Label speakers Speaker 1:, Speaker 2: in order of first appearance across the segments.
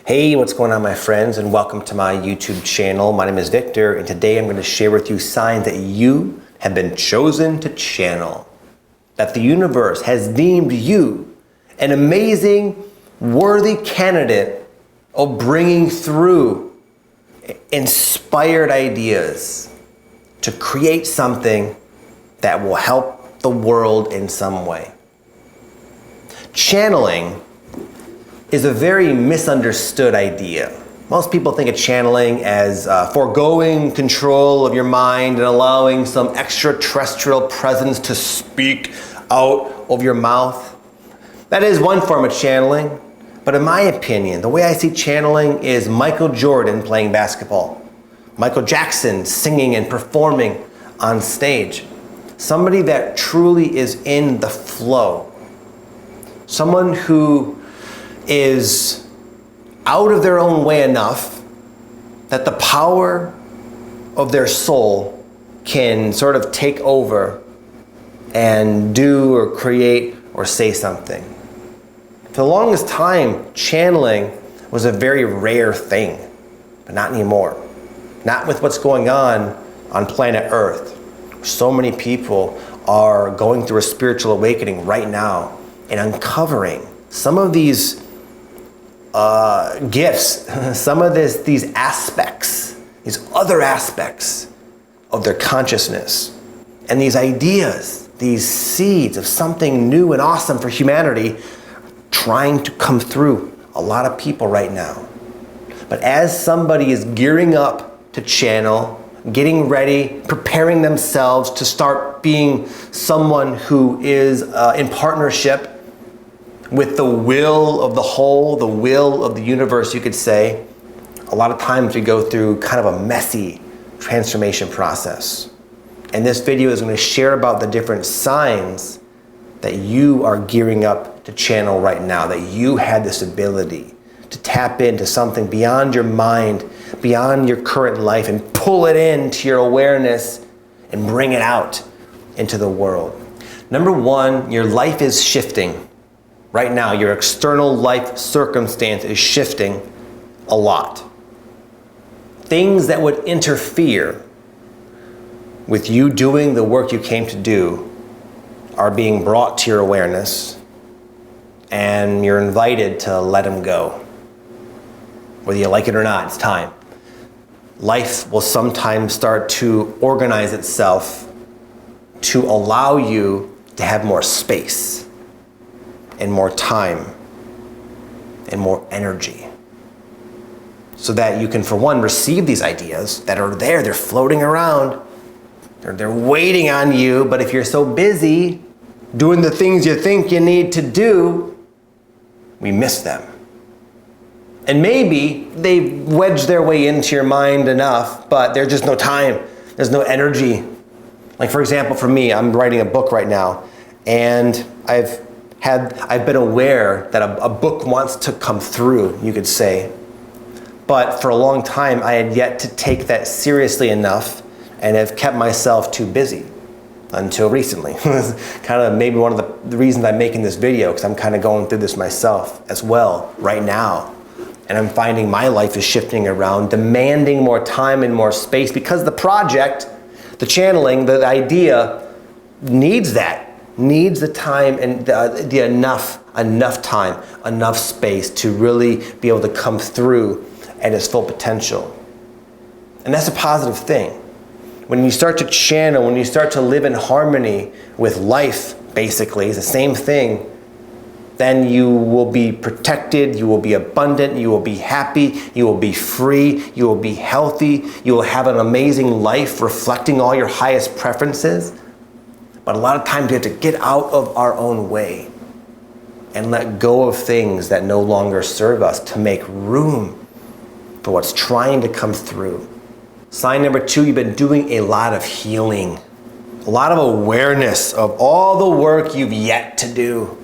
Speaker 1: Hey, what's going on, my friends, and welcome to my YouTube channel. My name is Victor, and today I'm going to share with you signs that you have been chosen to channel. That the universe has deemed you an amazing, worthy candidate of bringing through inspired ideas to create something that will help the world in some way. Channeling is a very misunderstood idea. Most people think of channeling as foregoing control of your mind and allowing some extraterrestrial presence to speak out of your mouth. That is one form of channeling, but in my opinion, the way I see channeling is Michael Jordan playing basketball, Michael Jackson singing and performing on stage. Somebody that truly is in the flow. Someone who is out of their own way enough that the power of their soul can sort of take over and do or create or say something. For the longest time, channeling was a very rare thing, but not anymore. Not with what's going on planet Earth. So many people are going through a spiritual awakening right now and uncovering some of these gifts, some of these aspects, these other aspects of their consciousness, and these ideas, these seeds of something new and awesome for humanity trying to come through a lot of people right now. But as somebody is gearing up to channel, getting ready, preparing themselves to start being someone who is in partnership with the will of the whole, the will of the universe, you could say, a lot of times we go through kind of a messy transformation process. And this video is going to share about the different signs that you are gearing up to channel right now, that you had this ability to tap into something beyond your mind, beyond your current life, and pull it into your awareness and bring it out into the world. Number one, your life is shifting. Right now, your external life circumstance is shifting a lot. Things that would interfere with you doing the work you came to do are being brought to your awareness, and you're invited to let them go. Whether you like it or not, it's time. Life will sometimes start to organize itself to allow you to have more space and more time and more energy, so that you can, for one, receive these ideas that are there, they're floating around, they're waiting on you, but if you're so busy doing the things you think you need to do, we miss them. And maybe they've wedged their way into your mind enough, but there's just no time, there's no energy. Like, for example, for me, I'm writing a book right now, and I've been aware that a book wants to come through, you could say. But for a long time, I had yet to take that seriously enough and have kept myself too busy until recently. Kind of maybe one of the reasons I'm making this video, because I'm kind of going through this myself as well right now. And I'm finding my life is shifting around, demanding more time and more space, because the project, the channeling, the idea needs that. Needs the time and the enough time, enough space to really be able to come through at its full potential. And that's a positive thing. When you start to channel, when you start to live in harmony with life, basically, it's the same thing, then you will be protected, you will be abundant, you will be happy, you will be free, you will be healthy, you will have an amazing life reflecting all your highest preferences. But a lot of times we have to get out of our own way and let go of things that no longer serve us to make room for what's trying to come through. Sign number two, you've been doing a lot of healing, a lot of awareness of all the work you've yet to do.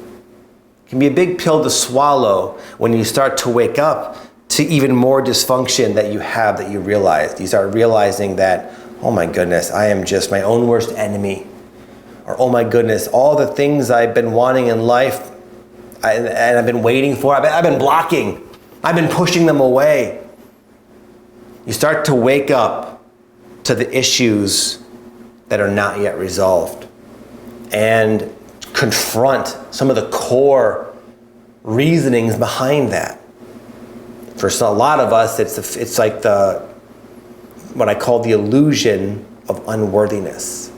Speaker 1: It can be a big pill to swallow when you start to wake up to even more dysfunction that you have, that you realize. You start realizing that, oh my goodness, I am just my own worst enemy. Or, oh my goodness, all the things I've been wanting in life and I've been waiting for, I've been blocking. I've been pushing them away. You start to wake up to the issues that are not yet resolved and confront some of the core reasonings behind that. For a lot of us, it's like what I call the illusion of unworthiness.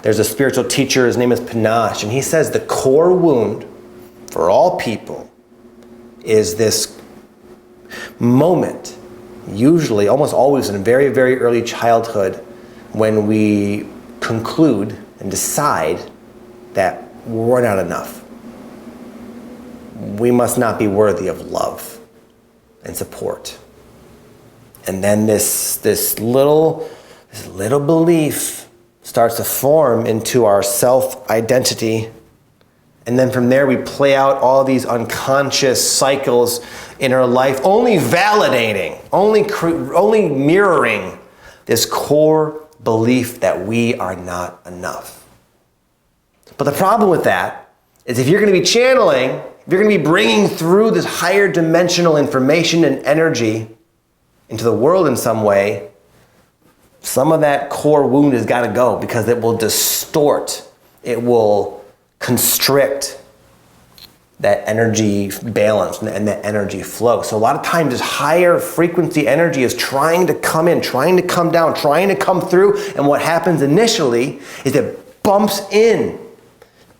Speaker 1: There's a spiritual teacher, his name is Panache, and he says the core wound for all people is this moment, usually, almost always in very, very early childhood, when we conclude and decide that we're not enough. We must not be worthy of love and support. And then this little belief starts to form into our self-identity. And then from there we play out all these unconscious cycles in our life, only validating, only mirroring this core belief that we are not enough. But the problem with that is if you're going to be channeling, if you're going to be bringing through this higher dimensional information and energy into the world in some way, some of that core wound has got to go because it will distort, it will constrict that energy balance and that energy flow. So a lot of times this higher frequency energy is trying to come in, trying to come down, trying to come through, and what happens initially is it bumps in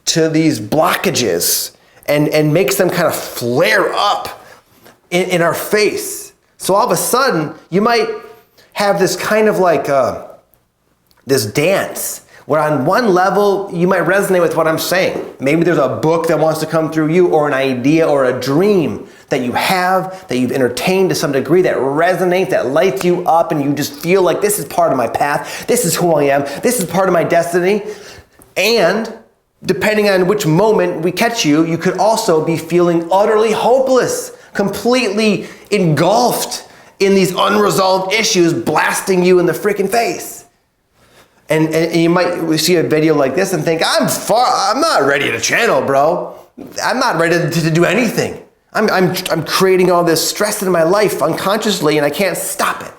Speaker 1: to these blockages and makes them kind of flare up in our face. So all of a sudden, you might have this kind of like this dance where on one level, you might resonate with what I'm saying. Maybe there's a book that wants to come through you, or an idea or a dream that you have, that you've entertained to some degree, that resonates, that lights you up, and you just feel like this is part of my path, this is who I am, this is part of my destiny. And depending on which moment we catch you, you could also be feeling utterly hopeless, completely engulfed in these unresolved issues blasting you in the freaking face. And you might see a video like this and think, I'm not ready to channel, bro. I'm not ready to do anything. I'm creating all this stress in my life unconsciously and I can't stop it.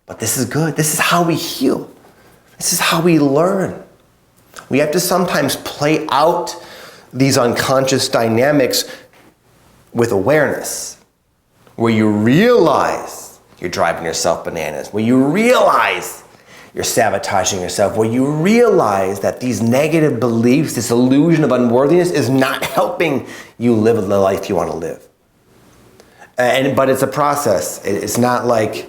Speaker 1: But this is good. This is how we heal. This is how we learn. We have to sometimes play out these unconscious dynamics with awareness, where you realize you're driving yourself bananas, where you realize you're sabotaging yourself, where you realize that these negative beliefs, this illusion of unworthiness is not helping you live the life you want to live. But it's a process. It's not like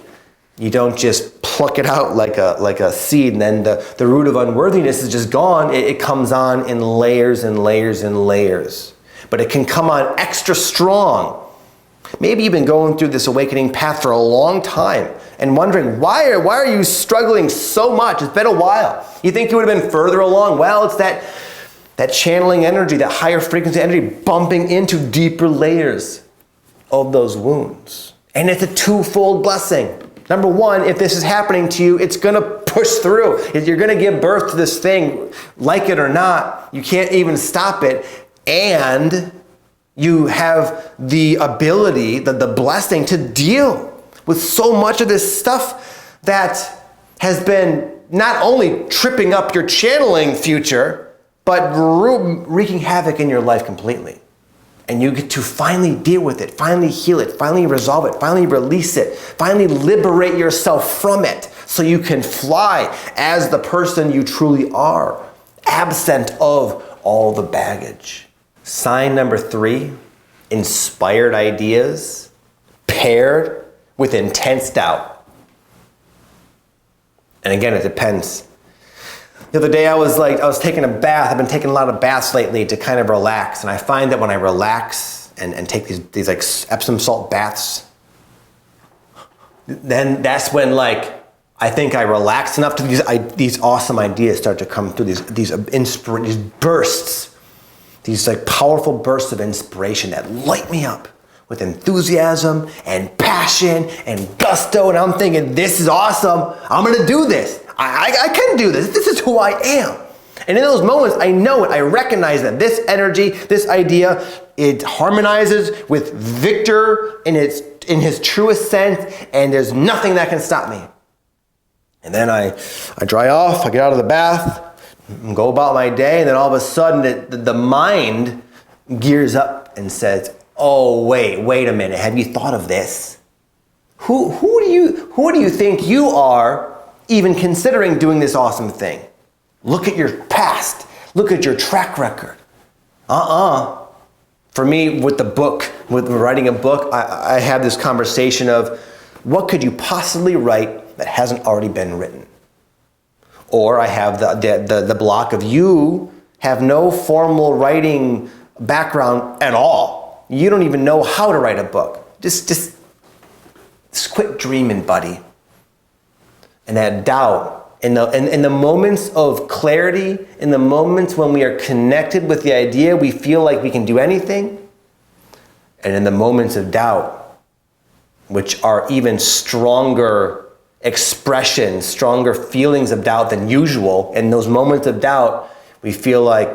Speaker 1: you don't just pluck it out like a seed and then the root of unworthiness is just gone. It comes on in layers and layers and layers. But it can come on extra strong. Maybe you've been going through this awakening path for a long time and wondering, why are you struggling so much? It's been a while. You think you would have been further along. Well, it's that channeling energy, that higher frequency energy bumping into deeper layers of those wounds. And it's a twofold blessing. Number one, if this is happening to you, it's going to push through. You're going to give birth to this thing, like it or not. You can't even stop it. And you have the ability, the blessing to deal with so much of this stuff that has been not only tripping up your channeling future, but wreaking havoc in your life completely. And you get to finally deal with it, finally heal it, finally resolve it, finally release it, finally liberate yourself from it so you can fly as the person you truly are, absent of all the baggage. Sign number 3, inspired ideas paired with intense doubt. And again, it depends. The other day I was taking a bath. I've been taking a lot of baths lately to kind of relax. And I find that when I relax and take these like Epsom salt baths, then that's when I think I relax enough to these awesome ideas start to come through, these bursts, these like powerful bursts of inspiration that light me up with enthusiasm and passion and gusto. And I'm thinking, this is awesome. I'm going to do this. I can do this. This is who I am. And in those moments, I know it. I recognize that this energy, this idea it harmonizes with Victor in his truest sense, and there's nothing that can stop me. And then I dry off, I get out of the bath, and go about my day, and then all of a sudden the mind gears up and says, oh, wait a minute, have you thought of this? Who do you think you are even considering doing this awesome thing? Look at your past. Look at your track record. For me, with writing a book, I have this conversation of what could you possibly write that hasn't already been written? Or I have the block of you have no formal writing background at all. You don't even know how to write a book. Just quit dreaming, buddy. And that doubt, in the moments of clarity, in the moments when we are connected with the idea, we feel like we can do anything. And in the moments of doubt, which are even stronger expressions, stronger feelings of doubt than usual, in those moments of doubt, we feel like,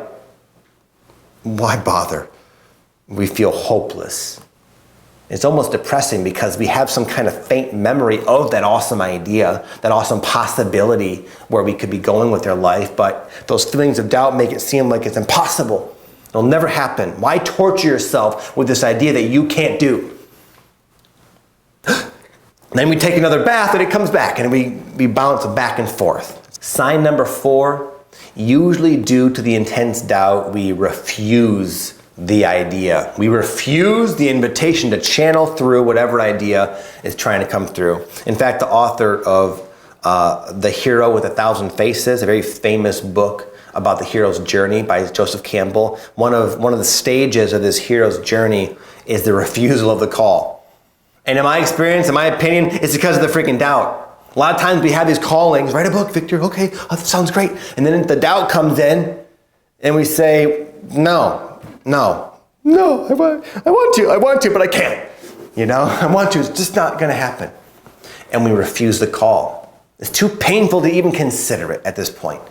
Speaker 1: why bother? We feel hopeless. It's almost depressing because we have some kind of faint memory of that awesome idea, that awesome possibility where we could be going with our life, but those feelings of doubt make it seem like it's impossible. It'll never happen. Why torture yourself with this idea that you can't do? Then we take another bath and it comes back and we bounce back and forth. Sign number 4, usually due to the intense doubt, we refuse the idea. We refuse the invitation to channel through whatever idea is trying to come through. In fact, the author of The Hero with 1,000 Faces, a very famous book about the hero's journey by Joseph Campbell, one of the stages of this hero's journey is the refusal of the call. And in my experience, in my opinion, it's because of the freaking doubt. A lot of times we have these callings, write a book, Victor, okay, oh, that sounds great. And then the doubt comes in and we say, no, I want to, but I can't. I want to, it's just not gonna happen. And we refuse the call. It's too painful to even consider it at this point.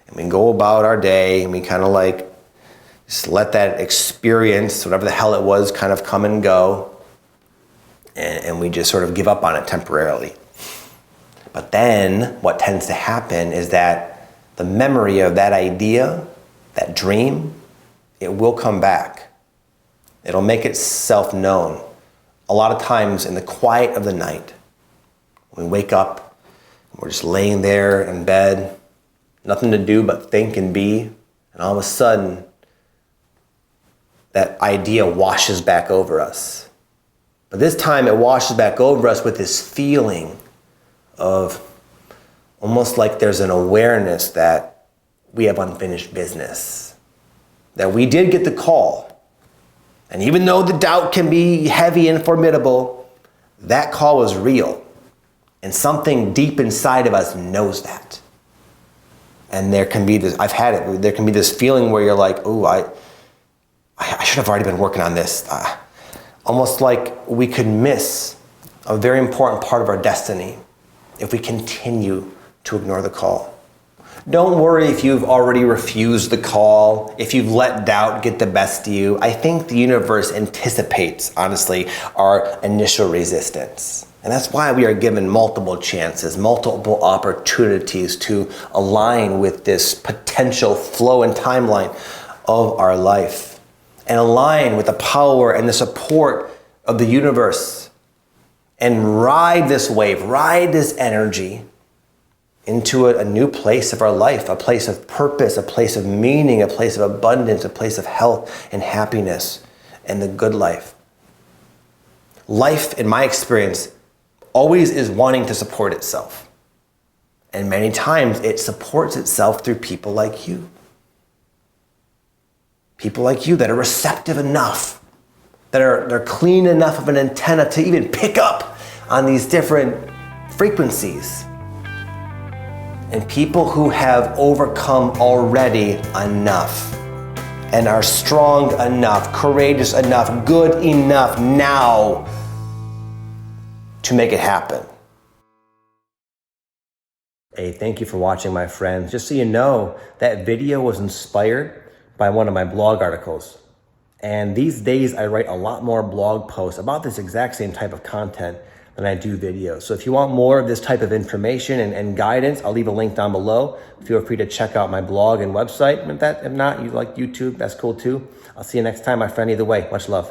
Speaker 1: And we go about our day and we kind of like, just let that experience, whatever the hell it was, kind of come and go. And we just sort of give up on it temporarily. But then what tends to happen is that the memory of that idea, that dream, it will come back. It'll make itself known. A lot of times in the quiet of the night, when we wake up, we're just laying there in bed, nothing to do but think and be, and all of a sudden, that idea washes back over us. But this time it washes back over us with this feeling of almost like there's an awareness that we have unfinished business, that we did get the call. And even though the doubt can be heavy and formidable, that call was real. And something deep inside of us knows that. And there can be this, I've had it, there can be this feeling where you're like, oh, I should have already been working on this. Almost like we could miss a very important part of our destiny if we continue to ignore the call. Don't worry if you've already refused the call, if you've let doubt get the best of you. I think the universe anticipates, honestly, our initial resistance. And that's why we are given multiple chances, multiple opportunities to align with this potential flow and timeline of our life and align with the power and the support of the universe and ride this wave, ride this energy into a new place of our life, a place of purpose, a place of meaning, a place of abundance, a place of health and happiness and the good life. Life, in my experience, always is wanting to support itself. And many times it supports itself through people like you. People like you that are receptive enough, they're clean enough of an antenna to even pick up on these different frequencies. And people who have overcome already enough and are strong enough, courageous enough, good enough now to make it happen. Hey, thank you for watching, my friends. Just so you know, that video was inspired by one of my blog articles. And these days I write a lot more blog posts about this exact same type of content than I do videos. So if you want more of this type of information and guidance, I'll leave a link down below. Feel free to check out my blog and website. If not, you like YouTube, that's cool too. I'll see you next time, my friend. Either way, much love.